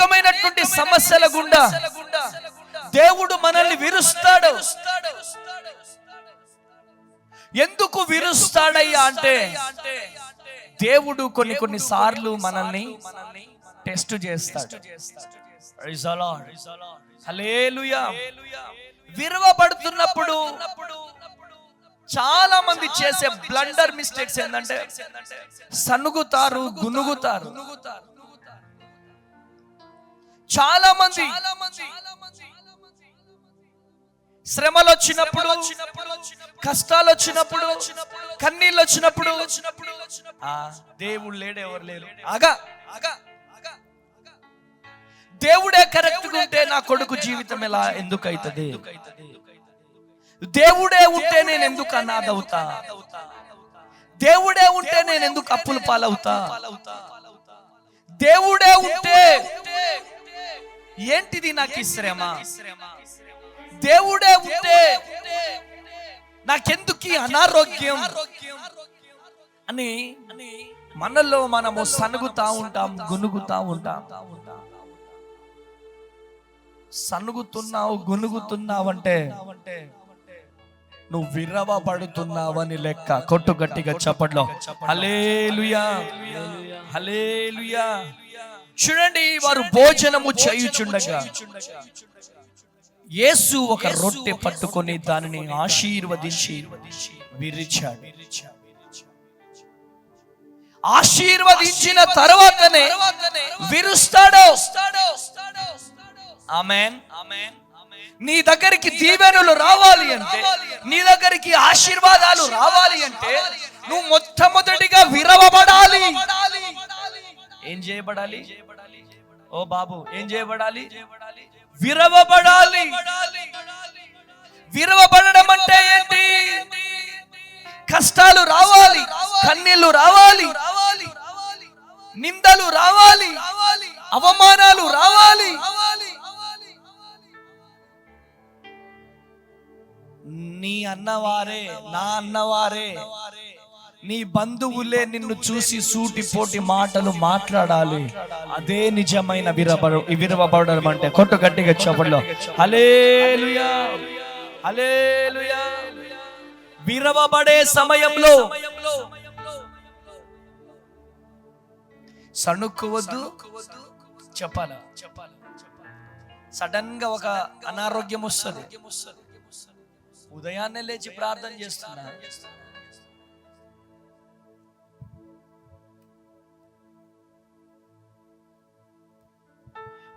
అనేకమైనటువంటి సమస్యల గుండా దేవుడు మనల్ని విరుస్తాడు. ఎందుకు విరుస్తాడయ్యా అంటే దేవుడు కొన్ని సార్లు మనల్ని టెస్ట్ చేస్తాడు. ప్రైజ్ ది లార్డ్, హల్లెలూయా. విరవబడుతున్నప్పుడు చాలా మంది చేసే బ్లండర్ మిస్టేక్స్ ఏంటంటే సనుగుతారు, గునుగుతారు. చాలా మంది శ్రమలు వచ్చినప్పుడు, కష్టాలు వచ్చినప్పుడు, కన్నీళ్ళు వచ్చినప్పుడు దేవుడు లేడు, ఎవరు లేరు, ఆగా దేవుడే కరెక్ట్ గా ఉంటే నా కొడుకు జీవితం ఎలా ఎందుకు అవుతుంది, దేవుడే ఉంటే నేను ఎందుకు అనాథవుతా, దేవుడే ఉంటే నేను ఎందుకు అప్పుల పాలవుతా, దేవుడే ఉంటే ఏంటిది నాకు ఈ శ్రమ, దేవుడే ఉంటే నాకెందుకు ఈ అనారోగ్యం అని మనలో మనము సనుగుతా ఉంటాం, గునుగుతా ఉంటాం. సనుగుతున్నావు, గునుగుతున్నావంటే నువ్వు విరవబడుతున్నావని లెక్క. కొట్టు గట్టిగా చప్పట్లో హల్లెలూయా, హల్లెలూయా. చూడండి, వారు భోజనము చేయుచుండగా యేసు ఒక రొట్టె పట్టుకొని దానిని ఆశీర్వదించి విరిచాడు. ఆశీర్వదించిన తర్వాతనే విరుస్తాడు. ఆమేన్. నీ దగ్గరికి దీవెనలు రావాలి అంటే, నీ దగ్గరికి ఆశీర్వాదాలు రావాలి అంటే నువ్వు మొట్టమొదటిగా విరవబడాలి. ఏం చేయబడాలి? ఓ బాబు, ఏం చేయబడాలి? విరవబడాలి. విరవబడడం అంటే ఏంటి? కష్టాలు రావాలి, కన్నీళ్లు రావాలి, నిందలు రావాలి, అవమానాలు రావాలి. నీ అన్నవారే, నా అన్నవారే, నీ బంధువులే నిన్ను చూసి సూటి పోటి మాటలు మాట్లాడాలి. అదే నిజమైన విరవబడడం అంటే. కొట్టు గట్టిగా చప్పట్లో హల్లెలూయా, హల్లెలూయా. విరవబడే సమయంలో సణుక్కోవద్దు. చెప్పాలా? సడన్ గా ఒక అనారోగ్యం వస్తుంది, ఉదయాన్నే లేచి ప్రార్థన చేస్తున్నా,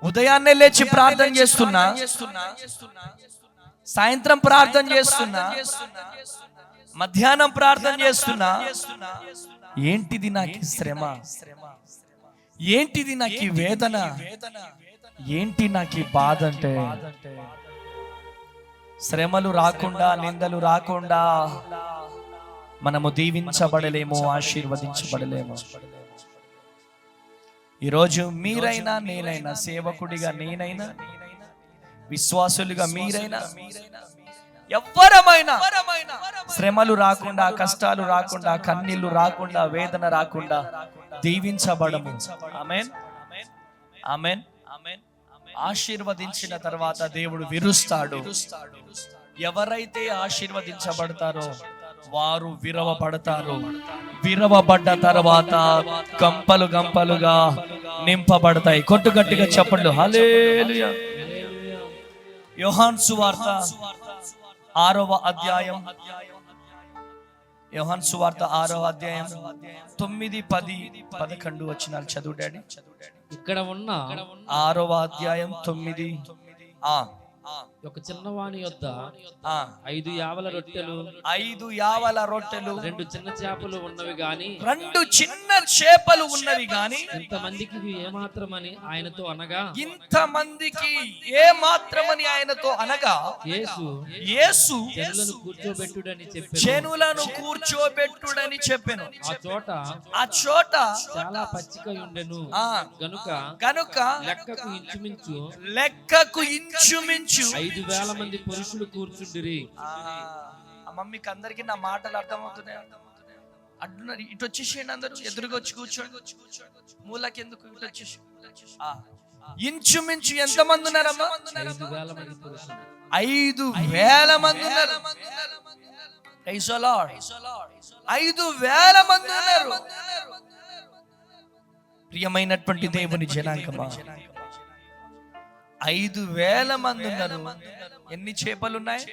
ఉదయాన్నే లేచి ప్రార్థన చేస్తున్నా, సాయంత్రం ప్రార్థన చేస్తున్నా, మధ్యాహ్నం ప్రార్థన చేస్తున్నా, ఏంటిది నాకు శ్రమ, ఏంటిది నాకు వేదన, ఏంటి నాకు బాధ అంటే శ్రమలు రాకుండా, నిందలు రాకుండా మనము దీవించబడలేము, ఆశీర్వదించబడలేము. ఈరోజు మీరైనా, నేనైనా, సేవకుడిగా నేనైనా, విశ్వాసులుగా మీరైనా, ఎవ్వరమైనా శ్రమలు రాకుండా, కష్టాలు రాకుండా, కన్నీళ్లు రాకుండా, వేదన రాకుండా దీవించబడము. ఆమేన్, ఆమేన్. ఆశీర్వదించిన తర్వాత దేవుడు విరుస్తాడు. ఎవరైతే ఆశీర్వదించబడతారో వారు విరవబడతారు. విరవబడ్డ తర్వాత గంపలు గంపలుగా నింపబడతాయి. కొట్టుగట్టిగా చెప్పండి హల్లెలూయా. యోహాను సువార్త 6వ అధ్యాయం, యోహాను సువార్త 6వ అధ్యాయం 9, 10, 11 వచనాలు చదువు డాడీ. ఇక్కడ ఉన్న 6వ అధ్యాయం 9. ఒక చిన్నవాని యొద్ద 5 యావల రొట్టెలు, 5 యావల రొట్టెలు, 2 చిన్న చేపలు ఉన్నవి గాని, 2 చిన్న చేపలు ఉన్నవి గాని, ఇంతమందికి ఏమాత్రమని ఆయనతో అనగా, ఇంతమందికి ఏమాత్రమని ఆయనతో అనగా, యేసు జనులను కూర్చోబెట్టుడని చెప్పెను. జనులను కూర్చోబెట్టుడని చెప్పెను. ఆ చోట చాలా పచ్చిక ఉండెను గనుక లెక్కకు ఇంచుమించు 5,000 మంది పురుషులు కూర్చుండిరి. మమ్మీకి అందరికి నా మాటలు అర్థమవుతున్నాయి. అడ్డున్నారు, ఇటు వచ్చేసేయండి, అందరూ ఎదురుగా వచ్చి కూర్చోండి. మూలకి ఎందుకు, ఇటు వచ్చేసి ఇంచుమించు ఎంతమంది ఉన్నారమ్మా? 5,000 మంది పురుషులు. 5,000 మంది ఉన్నారు. 5,000 మంది ఉన్నారు. ప్రియమైనటువంటి దేవుని జనాంగమా, 5,000 మంది ఉన్నారు. ఎన్ని చేపలు ఉన్నాయి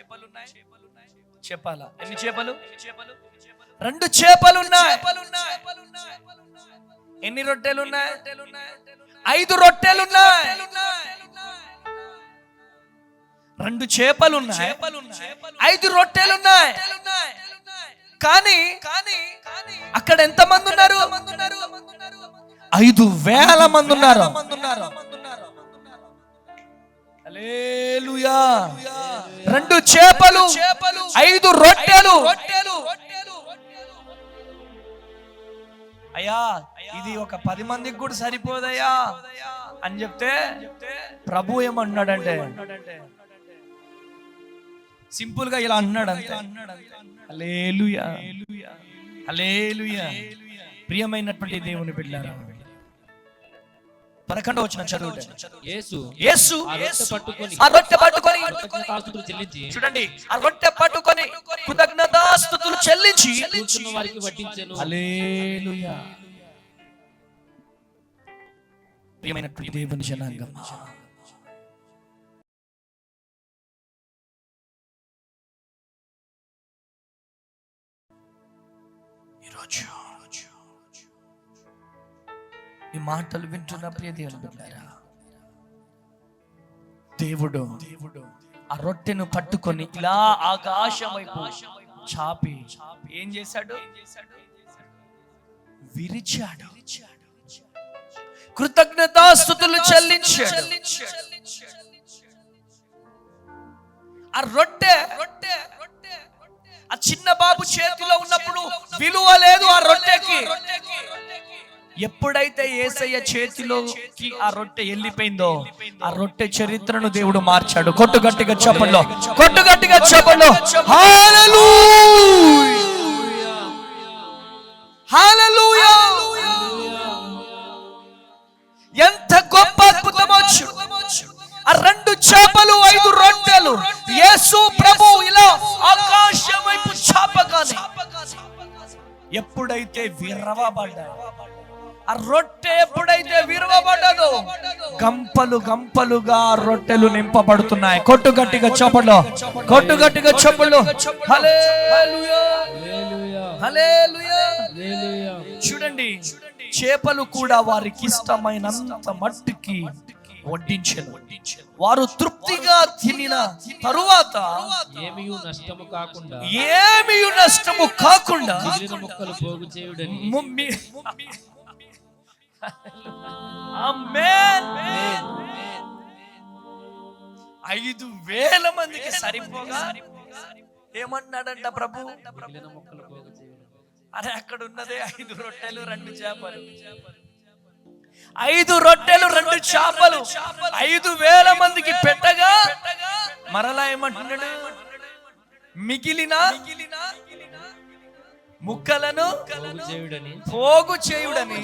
చెప్పాలా? ఎన్ని చేపలు? 2 చేపలు ఉన్నాయి. ఎన్ని రొట్టెలు ఉన్నాయి? 5 రొట్టెలు ఉన్నాయి. 2 చేపలు ఉన్నాయి, 5 రొట్టెలు ఉన్నాయి. కానీ అక్కడ ఎంత మంది ఉన్నారు? 5,000 మంది ఉన్నారు. హల్లెలూయా. 2 చేపలు, 5 రొట్టెలు. అయ్యా ఇది ఒక 10 మందికి కూడా సరిపోదయ్యా అని చెప్తే ప్రభు ఏమన్నాడంటే, సింపుల్ గా ఇలా అన్నాడు అంతే. హల్లెలూయా, హల్లెలూయా. ప్రియమైనటువంటి దేవుని బిడ్డలారా, 11వ వచనం చదువుతే, యేసు ఆ రొట్టె పట్టుకొని కృతజ్ఞతాస్తుతులు చెల్లించి, చూడండి, ఆ రొట్టె పట్టుకొని కృతజ్ఞతాస్తుతులు చెల్లించి కూర్చున్న వారికి వడ్డించెను. హల్లెలూయా. ప్రియమైనటువంటి దేవుని జనాంగం, ఈరోజు ఈ మాటలు వింటున్న ప్రియ దేవుని బిడ్డలారా, దేవుడు ఆ రొట్టెను పట్టుకొని ఇలా ఆకాశం వైపు చాపి ఏం చేశాడు? విరిచాడు, కృతజ్ఞతాస్తుతులు చెల్లించాడు. ఆ రొట్టె ఆ చిన్న బాబు చేతిలో ఉన్నప్పుడు విలువ లేదు ఆ రొట్టెకి. ఎప్పుడైతే యేసయ్య చేతిలోకి ఆ రొట్టె వెళ్ళిపోయిందో, ఆ రొట్టె చరిత్రను దేవుడు మార్చాడు. కొట్టు గట్టిగా చెప్పండి, కొట్టు గట్టిగా చెప్పండి. హల్లెలూయా, హల్లెలూయా. ఎంత గొప్ప అద్భుతమో! ఆ 2 చేపలు, 5 రొట్టెలు యేసు ప్రభు ఇలా ఆకాశం వైపు చాపగానే ఎప్పుడైతే విరవబడ్డాడు, ఆ రొట్టె ఎప్పుడైతే విరవబడ్డదో గంపలు గంపలుగా రొట్టెలు నింపబడుతున్నాయి. కొట్టు గట్టిగా చెప్పండి, కొట్టు గట్టిగా చెప్పండి. హల్లెలూయా, హల్లెలూయా. చూడండి, చేపలు కూడా వారికి ఇష్టమైనంత మట్టుకి వడ్డించెను. వారు తృప్తిగా తినిన తరువాత ఏమీయు నష్టము కాకుండా మిగిలిన ముక్కలు పోగు చేయుడని. ఆమేన్. 5,000 మందికి సరిపోగా ఏమన్నాడంట ప్రభు? మిగిలిన ముక్కలు పోగు చేయుడని. అరే అక్కడ ఉన్నదే 5 రొట్టెలు 2 చేపలు. 5 రొట్టెలు 2 చేపలు 5,000 మందికి పెట్టగా మరలా ఏమంటున్నాడు? మిగిలిన ముక్కలను పోగు చేయుడని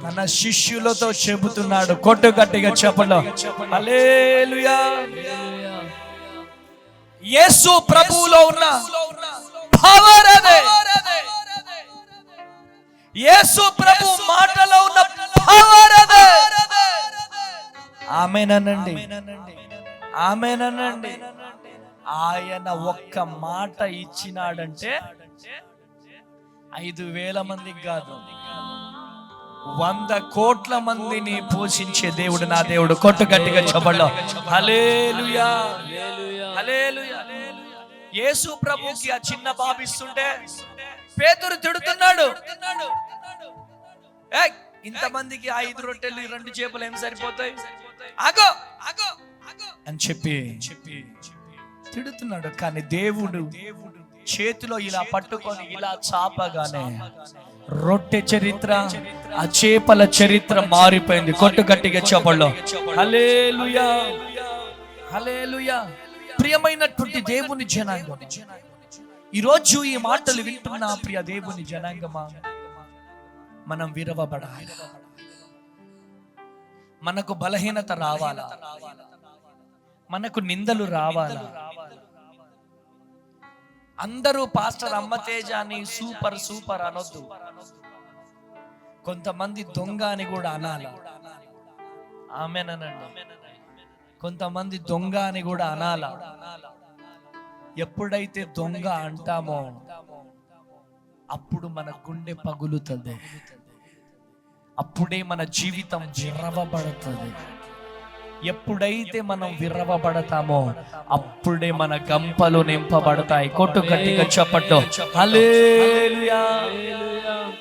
తన శిష్యులతో చెబుతున్నాడు. కొట్టు గట్టిగా చెప్పండి. హల్లెలూయా. యేసు ప్రభువులో ఉన్న పవర్ అదే. యేసు ప్రభు మాటలో ఉన్న పవర్ అదే. ఆమేనండి, ఆమేనండి. ఆయన ఒక్క మాట ఇచ్చినాడంటే 5,000 మందికి కాదు, 100 కోట్ల మందిని పోషించే దేవుడు నా దేవుడు. కొట్టు గట్టిగా చెప్పండి. హల్లెలూయా, హల్లెలూయా. యేసు ప్రభుకి ఆ చిన్న బాబిస్తుంటే పేతురు తిడుతున్నాడు, ఇంతమందికి 5 రొట్టెలు 2 చేపలు ఏం సరిపోతాయి, ఆగో ఆగో అని చెప్పి తిడుతున్నాడు. కానీ దేవుడు చేతిలో ఇలా పట్టుకొని ఇలా చాపగానే రొట్టె చరిత్ర, ఆ చేపల చరిత్ర మారిపోయింది. కొట్టు గట్టిగా చెప్పండి. హల్లెలూయా, హల్లెలూయా. ప్రియమైనటువంటి దేవుని జనాంగం, ఈరోజు ఈ మాటలు వింటున్న ప్రియ దేవుని జనాంగమా, మనం విరవబడాలి, మనకు బలహీనత రావాలా, మనకు నిందలు రావాలా. అందరూ పాస్టర్ అమ్మతేజ అని సూపర్ సూపర్ అనొద్దు. కొంతమంది దొంగ అని కూడా అనాలి. ఆమేనండి. కొంతమంది దొంగ అని కూడా అనాల. ఎప్పుడైతే దొంగ అంటామో అప్పుడు మన గుండె పగులుతుంది, అప్పుడే మన జీవితం విర్రవబడుతుంది. ఎప్పుడైతే మనం విర్రవబడతామో అప్పుడే మన గంపలు నింపబడతాయి. కొట్టు గట్టిగా చప్పట్లు. హల్లెలూయా,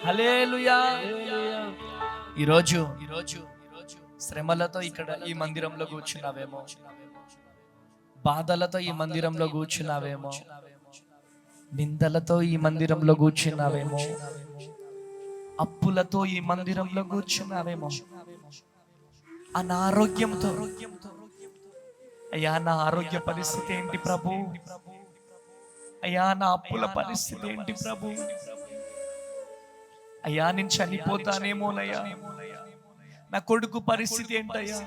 హల్లెలూయా. ఈరోజు శ్రమలతో ఇక్కడ ఈ మందిరంలో కూర్చున్నావేమో, బాధలతో ఈ మందిరంలో కూర్చున్నావేమో, నిందలతో ఈ మందిరంలో కూర్చున్నావేమో, అప్పులతో ఈ మందిరంలో కూర్చున్నావేమో, అనారోగ్యంతో. అయ్యా నా ఆరోగ్య పరిస్థితి ఏంటి ప్రభు, అయ్యా నా అప్పుల పరిస్థితి ఏంటి ప్రభు, అయ్యా నేను చనిపోతానేమోనయ్యా, నా కొడుకు పరిస్థితి ఏంటయ్యా,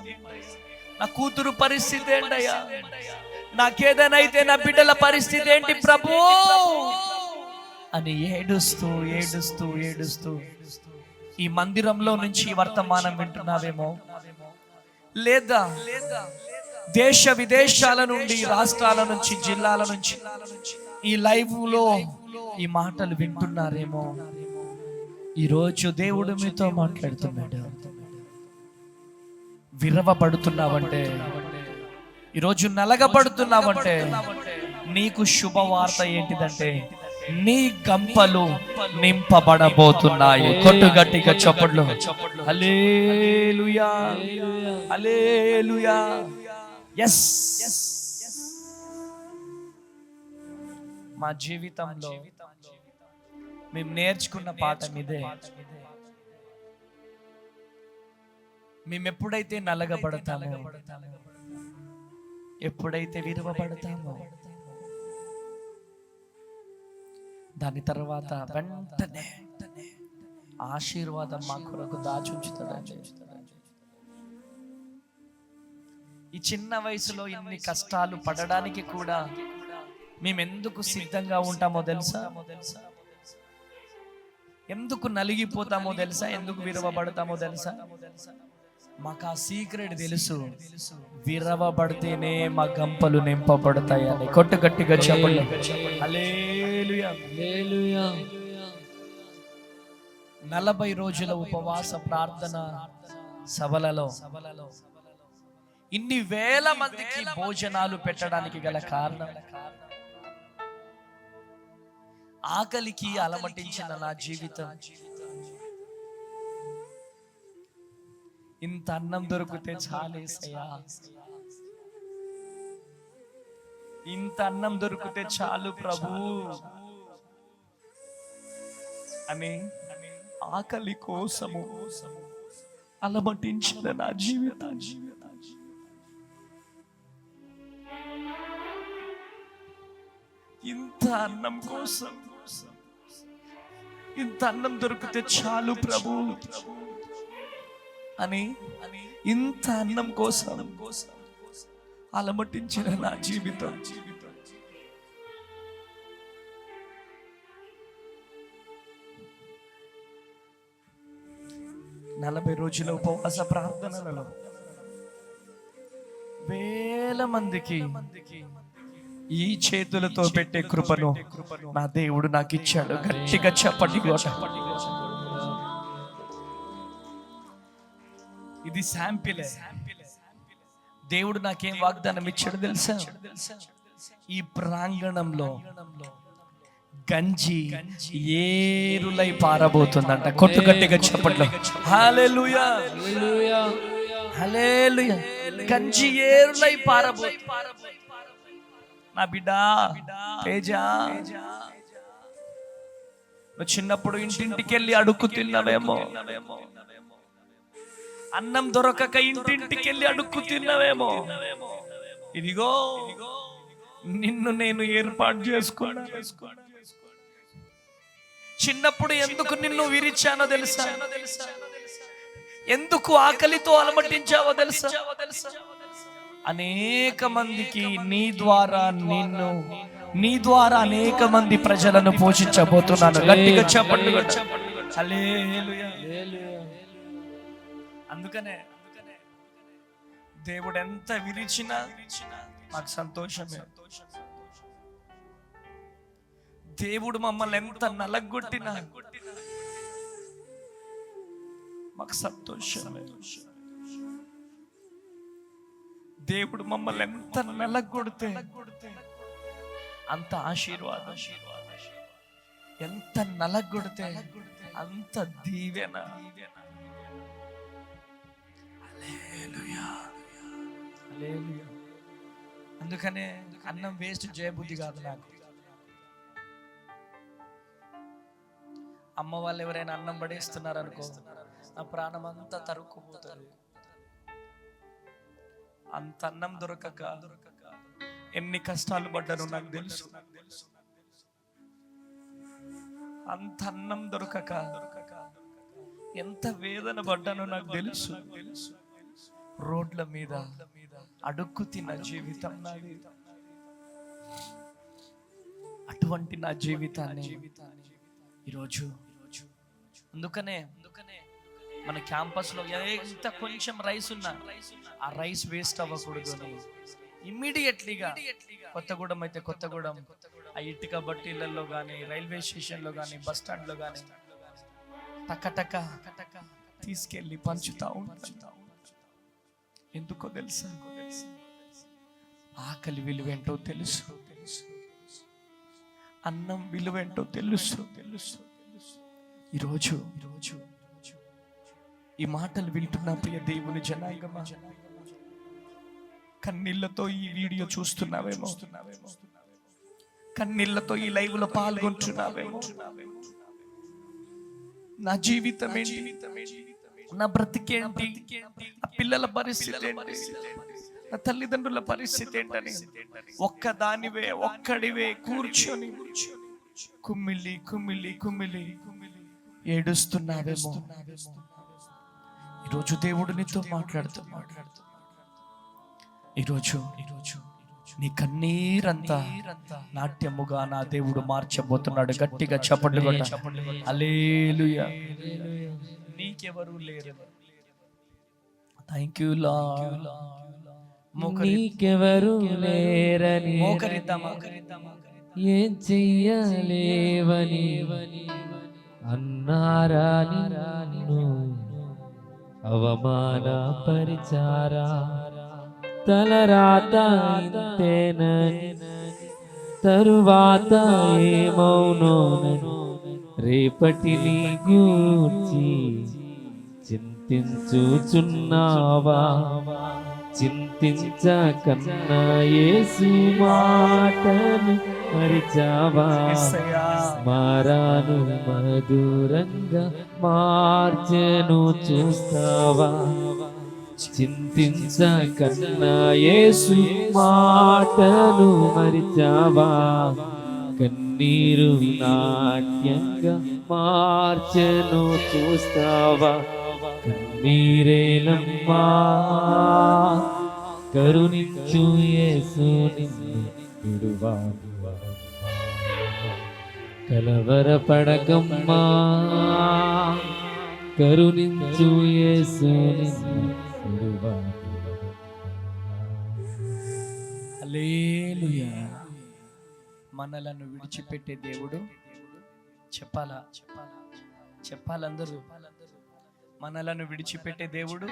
నా కూతురు పరిస్థితి ఏంటయ్యా, నాకేదైతే నా బిడ్డల పరిస్థితి ఏంటి ప్రభు అని ఏడుస్తూ ఏడుస్తూ ఏడుస్తూ ఈ మందిరంలో నుంచి వర్తమానం వింటున్నావేమో, లేదా దేశ విదేశాల నుండి, రాష్ట్రాల నుంచి, జిల్లాల నుంచి ఈ లైవ్ లో ఈ మాటలు వింటున్నారేమో. ఈరోజు దేవుడు మీతో మాట్లాడుతున్నాడు. విరవబడుతున్నావంటే, ఈరోజు నలగబడుతున్నావంటే నీకు శుభవార్త ఏంటిదంటే నీ గంపలు నింపబడబోతున్నాయి. కొట్టు గట్టిగా చప్పట్లు. హల్లెలూయా, హల్లెలూయా. yes మా జీవితంలో మేము నేర్చుకున్న పాఠం ఇదే. మేము ఎప్పుడైతే నలగబడతామో, ఎప్పుడైతే విరవబడతామో, దాని తర్వాత వెంటనే ఆశీర్వాదం మా కొరకు దాచుంచుతాడండి. ఈ చిన్న వయసులో ఇన్ని కష్టాలు పడడానికి కూడా మేము ఎందుకు సిద్ధంగా ఉంటామో తెలుసా? ఎందుకు నలిగిపోతామో తెలుసా? ఎందుకు విరవబడతామో తెలుసా? మాకు ఆ సీక్రెట్ తెలుసు. విరవబడితేనే మా గంపలు నింపబడతాయని. కొట్టు గట్టిగా చెప్పండి. హల్లెలూయా, హల్లెలూయా. 40 రోజుల ఉపవాస ప్రార్థన సభలలో ఇన్ని వేల మందికి భోజనాలు పెట్టడానికి గల కారణం ఆకలికి అలమటించిన నా జీవితం. ఇంత అన్నం దొరికితే చాలేసయ్యా, ఇంత అన్నం దొరికితే చాలు ప్రభు అని ఆకలి కోసము అలమటించిన నా జీవితం. ఇంత అన్నం కోసం, ఇంత అన్నం దొరికితే చాలు ప్రభు అని ఇంత అన్నం కోసం అలమటించిన నా జీవితం. 40 రోజుల ఉపవాస ప్రార్థనలలో వేల మందికి ఈ చేతులతో పెట్టే కృపను నా దేవుడు నాకు ఇచ్చాడు. గట్టిగా చెప్పండి. ఇది శాంపిలే. దేవుడు నాకేం వాగ్దానం ఇచ్చాడు తెలుసా? ఈ ప్రాంగణంలో గంజి ఏరులై పారబోతుందంట. కొట్టు గట్టిగా చెప్పండి. హల్లెలూయా, హల్లెలూయా, హల్లెలూయా. గంజి ఏరులై పారబోతుంది. నా బిడ్డ తేజ, నువ్వు చిన్నప్పుడు ఇంటింటికి వెళ్ళి అడుక్కు తిన్నావేమో, అన్నం దొరకక ఇంటింటికి వెళ్ళి అడుక్కు తిన్నావేమో. ఇదిగో నిన్ను నేను ఏర్పాటు చేసుకున్నా. చిన్నప్పుడు ఎందుకు నిన్ను విరిచానో తెలుసా? ఎందుకు ఆకలితో అలమటించావో తెలుసా? అనేక మందికి నీ ద్వారా అనేక మంది ప్రజలను పోషించబోతున్నాను. గట్టిగా చెప్పండి. హల్లెలూయా. అందుకనే దేవుడు ఎంత విరిచినా మాకు సంతోషమే. దేవుడు మమ్మల్ని ఎంత నలగొట్టినా మాకు సంతోషమే. దేవుడు మమ్మల్ని ఎంత నలగొడితే అంత ఆశీర్వాదం, ఎంత నలగొడితే అంత దీవెన. హల్లెలూయా, హల్లెలూయా. అందుకనే అన్నం వేస్ట్ చేయబుద్ధి కాదు నాకు. అమ్మ వాళ్ళు ఎవరైనా అన్నం పడేస్తున్నారు అనుకో, నా ప్రాణం అంతా తరుక్కుపోతుంది. అంత అన్నం దొరకక ఎన్ని కష్టాలు పడ్డారో నాకు తెలుసు. అంత అన్నం దొరకక ఎంత వేదన పడ్డానో నాకు తెలుసు. రోడ్ల మీద అడుక్కు తిన్న జీవితం నాది. అటువంటి నా జీవితాన్ని ఈరోజు అందుకనే మన క్యాంపస్ లో ఎంత కొంచెం రైస్ ఉన్నా ఆ రైస్ వేస్ట్ అవ్వకూడదు అని ఇమ్మీడియట్లీగా కొత్తగూడెం అయితే కొత్తగూడెం, ఆ ఇటుక బట్టీలలో కానీ, రైల్వే స్టేషన్లో కానీ, బస్ స్టాండ్లో కానీ టక తీసుకెళ్ళి పంచుతా ఉంటా. ఎందుకో తెలుసా? ఆకలి విలువేంటో తెలుసు, అన్నం విలువేంటో తెలుసు. ఈరోజు ఈ మాటలు వింటున్నా ప్రియ దేవుని జనాంగమా, కన్నీళ్లతో ఈ వీడియో చూస్తున్నావేమో, కన్నీళ్లతో ఈ లైవ్ లో పాల్గొంటున్నావేమో. నా జీవితం ఏంటి, నా బ్రతికేంటి, నా పిల్లల పరిస్థితి ఏంటి, నా తల్లిదండ్రుల పరిస్థితి ఏంటని ఒక్కడివే కూర్చొని కుమ్మిలి ఏడుస్తున్నావేమో. ఈరోజు దేవుడు నీతో మాట్లాడుతున్నాడు. ఈరోజు నీ కన్నీరంతా నాట్యముగా నా దేవుడు మార్చబోతున్నాడు. గట్టిగా చప్పట్లు కొట్టు. హల్లెలూయా. నీకెవరు లేరు. Thank you lord. నీకెవరు లేరని, మోకరిద్దామా? ఏం చెయ్యలేవని అన్నారా నిన్ను అవమానపరిచారా? తలరాత ఇంతేనని తరువాత ఏమౌనోనని రేపటిని గూర్చి చింతించుచున్నావా? చింతించకన్నా యేసు మాటను మరిచావా? మారాను మధురంగా మార్చెను చూస్తావా? చింతించకన్నా యేసు మాటను మరిచావా? కన్నీరు నాట్యంగా మార్చెను చూస్తావా? కన్నీరేనమ్మా కరుణించు యేసు నిన్ను విడువాను. కలవరపడకమ్మా కరుణించు యేసు నిన్ను విడువాను. హల్లెలూయా. మనలను విడిచిపెట్టే దేవుడు చెప్పాలందరూ మనలను విడిచిపెట్టే దేవుడు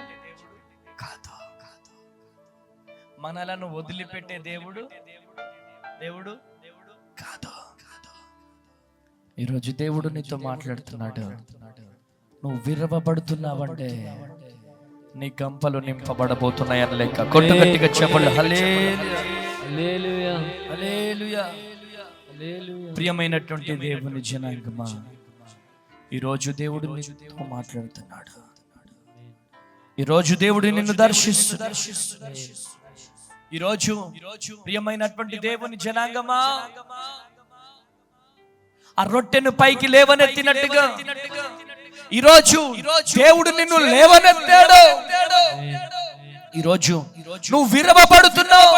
కాదు. మనలను వదిలిపెట్టే దేవుడు కాదు. ఈరోజు దేవుడు నీతో మాట్లాడుతున్నాడు. నువ్వు విరవబడుతున్నావంటే నీ గంపలు నింపబడబోతున్నాయని లెక్క. కొట్టు గట్టిగా చెప్పండి. హల్లెలూయా, హల్లెలూయా, హల్లెలూయా. ప్రియమైనటువంటి దేవుని జనాంగమా, ఈరోజు దేవుడు నీతో మాట్లాడుతున్నాడు. ఈరోజు దేవుడు నిన్ను దర్శిస్తున్నాడు. ఈరోజు ప్రియమైనటువంటి దేవుని జనాంగమా, ఆ రొట్టెను పైకి లేవనెత్తినట్టుగా ఈరోజు దేవుడు నిన్ను లేవనెత్తాడు. ఈరోజు నువ్వు విరవబడుతున్నావు.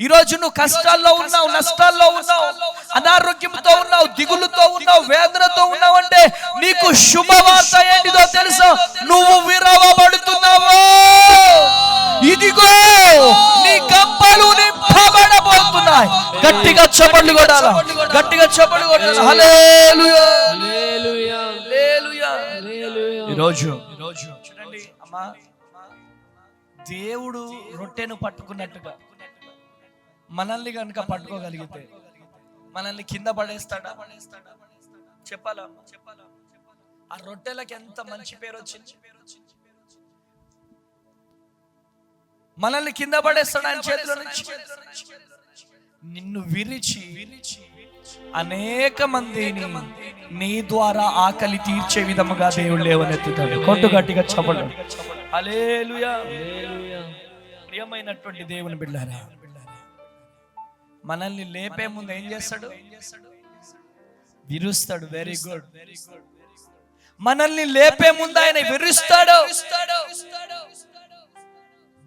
ఈరోజు నువ్వు కష్టాల్లో ఉన్నావు, నష్టాల్లో ఉన్నావు, అనారోగ్యంతో ఉన్నావు, దిగులుతో ఉన్నావు, వేదనతో ఉన్నావు అంటే నీకు శుభవార్త ఏంటిదో తెలుసా? నువ్వు విరవబడుతున్నావు. ఇదిగో నీ గంపలు నింపబడబోతున్నాయి. గట్టిగా చప్పట్లు కొట్టాలా, గట్టిగా చప్పట్లు కొట్టాలా. హల్లెలూయా, హల్లెలూయా, హల్లెలూయా, హల్లెలూయా. ఈరోజు చూడండి అమ్మా, దేవుడు రొట్టెను పట్టుకున్నట్టుగా మనల్ని కనుక పట్టుకోగలిగితే మనల్ని కింద పడేస్తాడా? చెప్పాలా? ఆ రొట్టెలకి ఎంత మంచి పేరు వచ్చింది. మనల్ని కింద పడేస్తాడు ఆయన చేతిలో నుంచి. నిన్ను విరిచి అనేక మందిని నీ ద్వారా ఆకలి తీర్చే విధముగా దేవుడు లేవనెత్తుతాడు. కొట్టు గట్టిగా చెప్పండి. హల్లెలూయా, హల్లెలూయా. ప్రియమైనటువంటి దేవుని బిడ్డలారా, మనల్ని లేపే ముందు ఏం చేస్తాడు? విరుస్తాడు. Very good. మనల్ని లేపే ముందు ఆయన విరుస్తాడు.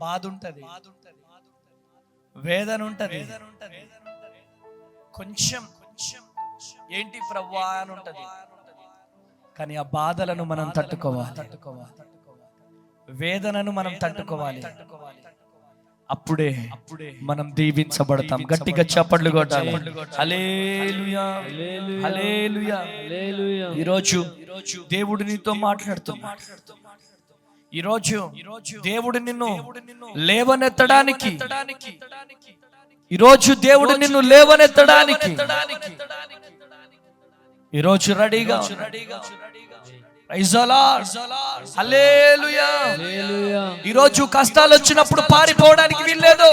బాధ ఉంటది, వేదన ఉంటది, కొంచెం ఏంటి ప్రభువా అని ఉంటది. కానీ ఆ బాధలను మనం తట్టుకోవాలి, వేదనను మనం తట్టుకోవాలి. అప్పుడే మనం దీవించబడతాం. గట్టిగా చప్పట్లు కొట్టాలి. హల్లెలూయా, హల్లెలూయా, హల్లెలూయా. ఈరోజు దేవుడు నీతో మాట్లాడుతున్నాడు. ఈరోజు దేవుడు నిన్ను లేవనెత్తడానికి, ఈరోజు దేవుడు నిన్ను లేవనెత్తడానికి ఈరోజు రెడీగా. ఈరోజు కష్టాలు వచ్చినప్పుడు పారిపోవడానికి వీల్లేదు,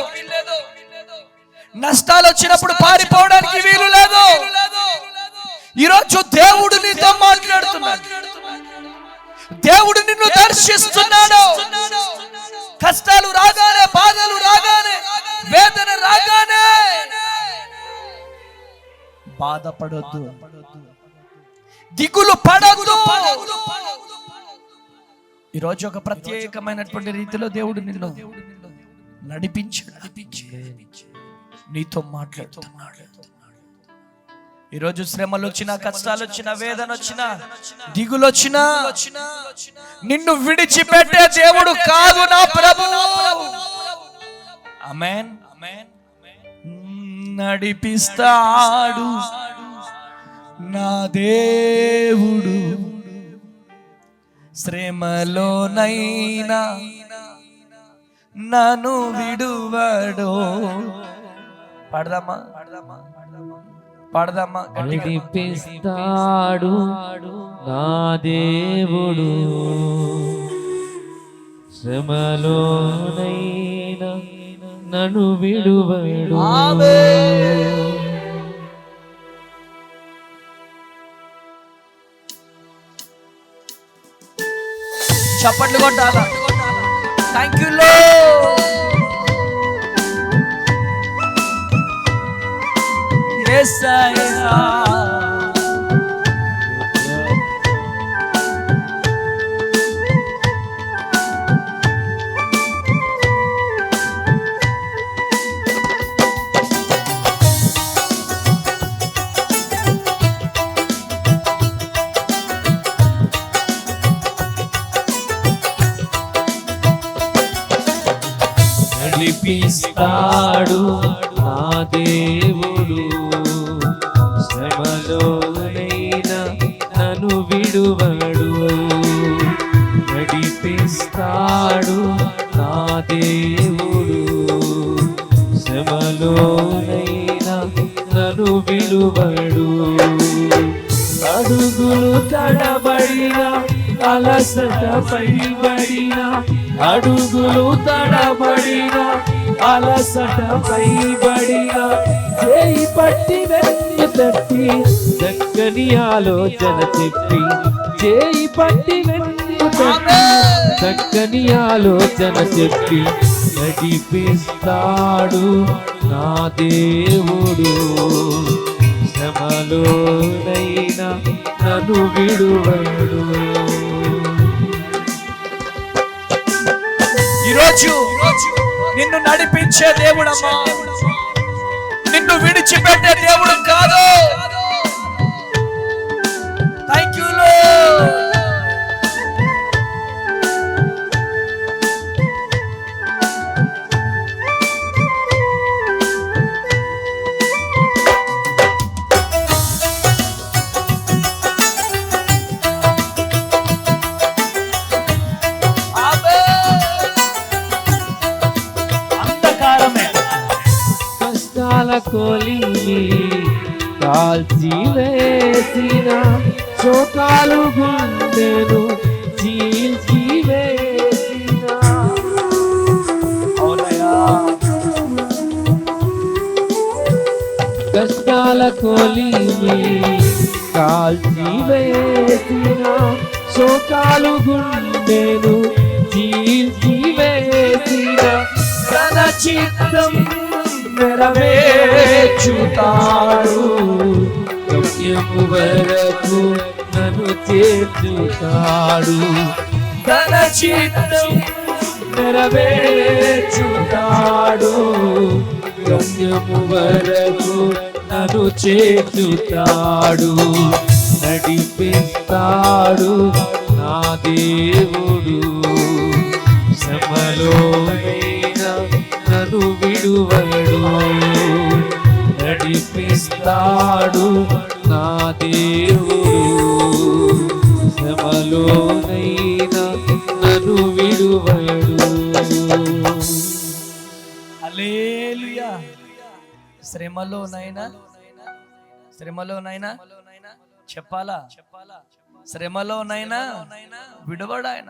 నష్టాలు వచ్చినప్పుడు పారిపోవడానికి వీలు లేదు. ఈరోజు దేవుడు నీతో మాట్లాడుతున్నాడు, దేవుడు నిన్ను దర్శిస్తున్నాడు. కష్టాలు రాగానే, బాధలు రాగానే, వేదన రాగానే బాధపడొద్దు, దిగులు పడొద్దు. ఈరోజు ఒక ప్రత్యేకమైనటువంటి రీతిలో దేవుడు నిన్ను నడిపించి నీతో మాట్లాడుతున్నాడు. ఈరోజు శ్రమలు వచ్చినా, కష్టాలు వచ్చినా, వేదన వచ్చినా, దిగులు వచ్చినా నిన్ను విడిచిపెట్టే దేవుడు కాదు నా ప్రభువు. ఆమేన్. నడిపిస్తాడు నా దేవుడు, శ్రమలోనైనా నన్ను విడువడో. పాడదామా? పాడదామా? నడిపిస్తాడు నా దేవుడు, శ్రమలోనైనా నన్ను విడువడు. చప్పట్లు కొట్టాలా? Thank you lord. యేసయ్యా నడిపిస్తాడు నా దేవుడు, శ్రమలోనైనా నన్ను విడువడు. నడిపిస్తాడు నా దేవుడు, శ్రమలోనైనా నన్ను విడువడు. అడుగులు తడబడిన, అలసట పైబడిన, అడుగులు తడబడిన, అలసట పైబడిన, చేయి పట్టి వెన్ను తట్టి చక్కని ఆలోచన చెప్పి, చేయి పట్టి వెన్ను తట్టి చక్కని ఆలోచన చెప్పి నడిపిస్తాడు నా దేవుడు, శ్రమలోనైనా నన్ను విడువడు. ఈరోజు నిన్ను నడిపించే దేవుడమ్మా, నిన్ను విడిచిపెట్టే దేవుడు కాదు. Thank you lord. కష్టాల కొలిమి కాల్చివేసిన శోకాలు గుండెను చీల్చివేసిన కష్టాల కొలిమి కాల్చివేసిన శోకాలు గుండెను చీల్చివేసిన తన చిత్తం నెరవేర్చుతాడు. గమ్యము వరకు నన్ను చేర్చుతాడు. తన చిత్తం నెరవేర్చుతాడు. గమ్యము వరకు నన్ను చేర్చుతాడు. నడిపిస్తాడు నా దేవుడు. శ్రమలోనైనా నన్ను విడువడు. నడిపిస్తాడు నా దేవుడు. శ్రమలోనైనా నన్ను విడువడు. హల్లెలూయా. శ్రమలోనైనా చెప్పాలా, శ్రమలోనైనా విడువడాయన.